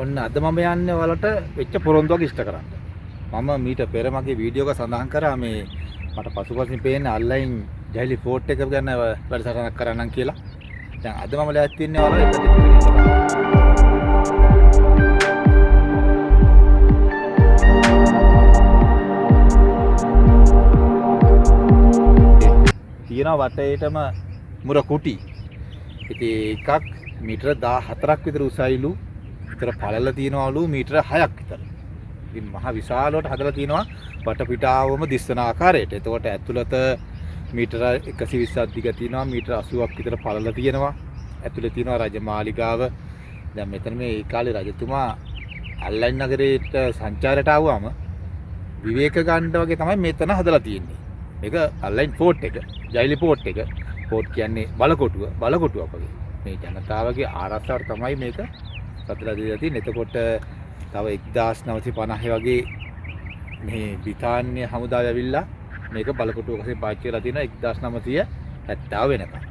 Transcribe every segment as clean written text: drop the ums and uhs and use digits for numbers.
ඔන්න අද මම යන්නේ ඔයාලට වෙච්ච පොරොන්දුවක් ඉෂ්ට කරන්න. මම මීට පෙර මගේ වීඩියෝ එක සඳහන් කරා මේ මට පසුපසින් පේන අන්ලයින් ජයිලි ෆෝට් එක ගැන වැඩසටහනක් කරන්නම් කියලා. දැන් අද මම ලෑස්ති වෙන්නේ ඔයාලට එකට තියෙනවා වටේටම මුර කුටි. ඉතින් එකක් මීටර 14ක් විතර උසයිලු. විතර පළල තියෙනවලු මීටර 6ක් විතර. ඉතින් මහ විශාලවට හදලා තියෙනවා වටපිටාවම දිස්සන ආකාරයට. එතකොට ඇතුළත මීටර 120ක් දිග තියෙනවා, මීටර 80ක් විතර පළල තියෙනවා. ඇතුළේ තියෙනවා රජමාලිගාව. දැන් මෙතන මේ ඒ කාලේ රජතුමා අල්ලයින් නගරයට සංචාරයට ආවම විවේක ගන්න වගේ තමයි මෙතන හදලා තියෙන්නේ. මේක අල්ලයින් ෆෝට් එක, ජයිලි ෆෝට් එක. ෆෝට් කියන්නේ බලකොටුවක් වගේ. මේ ජනතාවගේ ආරක්ෂාවට තමයි මේක සතලා දීලා තියෙන්නේ. එතකොට තව 1950 වගේ මේ බ්‍රිතාන්‍ය හමුදාව ඇවිල්ලා මේක බලකොටුවක වශයෙන් පාවිච්චි කරලා තියෙනවා 1970 වෙනකම්.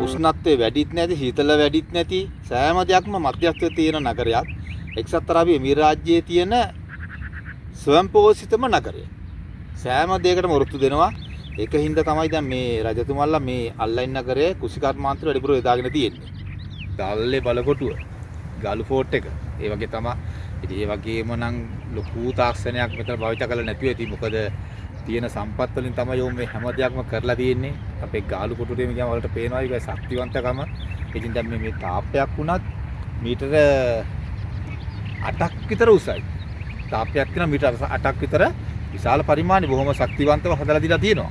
උෂ්ණත්වය වැඩිත් නැති, සීතල වැඩිත් නැති සෑම දෙයක්ම මධ්‍යස්ථ තියෙන නගරයක්. එක්සත් අරාබි එමිරාජ්‍යයේ තියෙන ස්වයංපෝෂිතම නගරය. සෑම දෙයකටම වෘත්තු දෙනවා. ඒක හින්දා තමයි දැන් මේ රජතුමල්ලා මේ අල්ලයින් නගරයේ කුසිකර්මාන්තර වැඩිපුර යොදාගෙන තියෙන්නේ. ගල්ලේ බලකොටුව, ගාලු ෆෝට් එක. ඒ වගේ තමයි. ඉතින් ඒ වගේම නම් ලොකු තාක්ෂණයක් මෙතන භාවිත කරලා නැතුව ඇති. මොකද තියෙන සම්පත් වලින් තමයි යෝම් මේ හැම දෙයක්ම කරලා තියෙන්නේ. අපේ ගාලු කොටුවේ ගියාම වලට පේනවා ඒක ශක්තිවන්තකම. ඉතින් දැන් මේ තාප්පයක් වුණත් මීටර 8ක් විතර උසයි. තාප්පයක් තියෙන මීටර 8ක් විතර විශාල පරිමාණي බොහොම ශක්තිවන්තව හදලා දීලා තියෙනවා.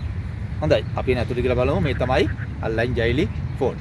හොඳයි. අපි එන ඇතුළට ගිහලා බලමු. මේ තමයි අල්ලයින් ජයිලි ෆෝට්.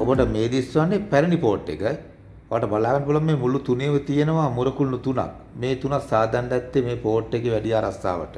ඔබට මේ දිස්වන්නේ පැරණි පෝට් එක. ඔයාලට බලා ගන්න පුළුවන් මේ මුළු තුනේම තියෙනවා මුරකුළු තුනක්. මේ තුනක් සාදන්න ඇත්තේ මේ පෝට් එකේ වැඩි ආරස්සාවට.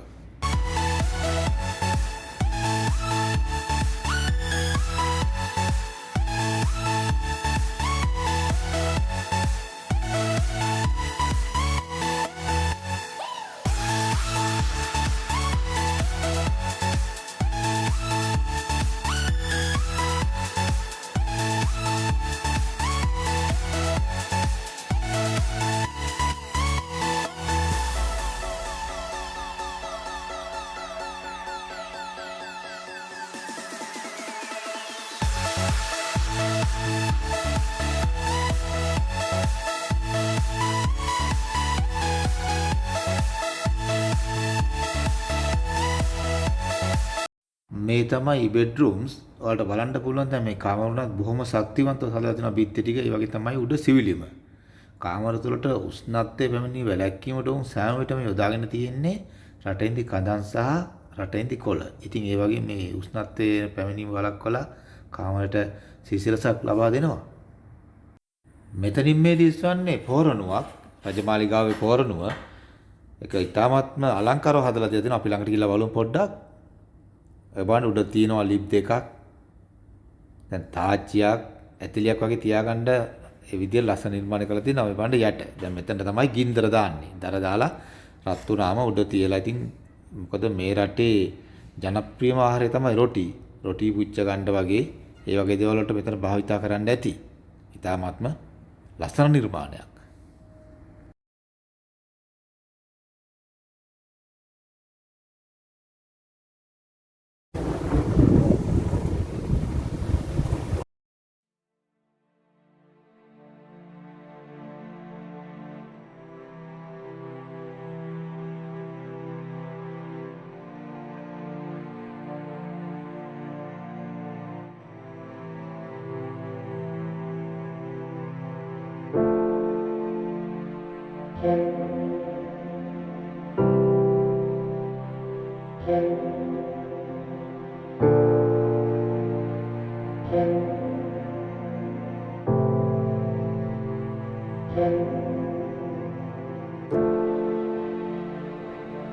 මේ තමයි බෙඩ්රූම්ස්. ඔයාලට බලන්න පුළුවන් දැන් මේ කාමර වුණත් බොහොම ශක්තිවන්තව හදලා තියෙනවා බිත්ති ටික. ඒ වගේ තමයි උඩ සිවිලිම. කාමර තුළට උෂ්ණත්වය පැමිණි වැළැක්වීමට උන් සෑම විටම යොදාගෙන තියෙන්නේ රටෙන්දි කඳන් සහ රටෙන්දි කොළ. ඉතින් ඒ වගේ මේ උෂ්ණත්වයේ පැමිණීම වළක්වලා කාමරයට සිසිලසක් ලබා දෙනවා. මෙතනින් මේ දිස්වන්නේ පෝරණුවක්. රජමාලිගාවේ පෝරණුව. ඒක ඉතාමත්ම අලංකාරව හදලා තියෙනවා. අපි ළඟට ගිහලා බලමු පොඩ්ඩක්. බලන්න උඩ තියෙනවා ලිප් දෙකක්. දැන් තාච්චියක් ඇතිලියක් වගේ තියාගන්න ඒ විදිහට ලස්සන නිර්මාණය කරලා තියෙනවා. මේ බලන්න යට. දැන් මෙතනට තමයි ගින්දර දාන්නේ. දර දාලා රත් වුණාම උඩ තියලා. ඉතින් මොකද මේ රටේ ජනප්‍රියම ආහාරය තමයි රොටි. රොටි පුච්ච ගන්න වගේ ඒ වගේ දේවල් වලට මෙතන භාවිතා කරන්න ඇති. ඉතාමත්ම ලස්සන නිර්මාණයක්.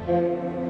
Thank you.